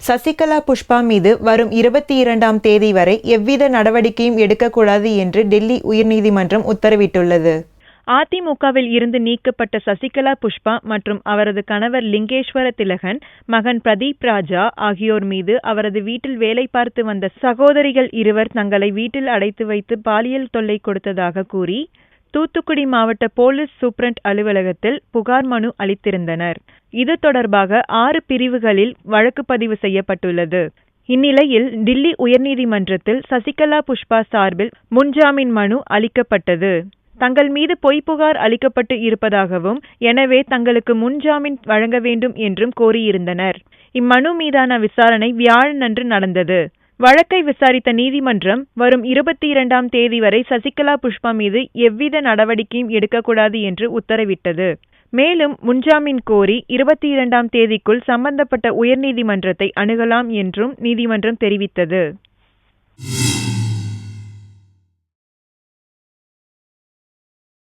சசிகலா புஷ்பா மீது வரும் 22ஆம் தேதி வரை எவ்வித நடவடிக்கையும் எடுக்கக்கூடாது என்று டெல்லி உயர்நீதிமன்றம் உத்தரவிட்டுள்ளது. அதிமுகவில் இருந்து நீக்கப்பட்ட சசிகலா புஷ்பா மற்றும் அவரது கணவர் லிங்கேஸ்வர திலகன், மகன் பிரதீப் ராஜா ஆகியோர் மீது அவரது வீட்டில் வேலை பார்த்து வந்த சகோதரிகள் இருவர் தங்களை வீட்டில் அடைத்து வைத்து பாலியல் தொல்லை கொடுத்ததாக கூறி தூத்துக்குடி மாவட்ட போலீஸ் சூப்பரண்ட் அலுவலகத்தில் புகார் மனு அளித்திருந்தனர். இது தொடர்பாக 6 பிரிவுகளில் வழக்கு பதிவு செய்யப்பட்டுள்ளது. இந்நிலையில் டில்லி உயர்நீதிமன்றத்தில் சசிகலா புஷ்பா சார்பில் முன்ஜாமீன் மனு அளிக்கப்பட்டது. தங்கள் மீது பொய் புகார் அளிக்கப்பட்டு இருப்பதாகவும், எனவே தங்களுக்கு முன்ஜாமீன் வழங்க வேண்டும் என்றும் கோரியிருந்தனர். இம்மனு மீதான விசாரணை வியாழனன்று நடந்தது. வழக்கை விசாரித்த நீதிமன்றம் வரும் 22ஆம் தேதி வரை சசிகலா புஷ்பா மீது எவ்வித நடவடிக்கையும் எடுக்கக்கூடாது என்று உத்தரவிட்டது. மேலும் முன்ஜாமீன் கோரி 22ஆம் தேதிக்குள் சம்பந்தப்பட்ட உயர்நீதிமன்றத்தை அணுகலாம் என்றும் நீதிமன்றம் தெரிவித்தது.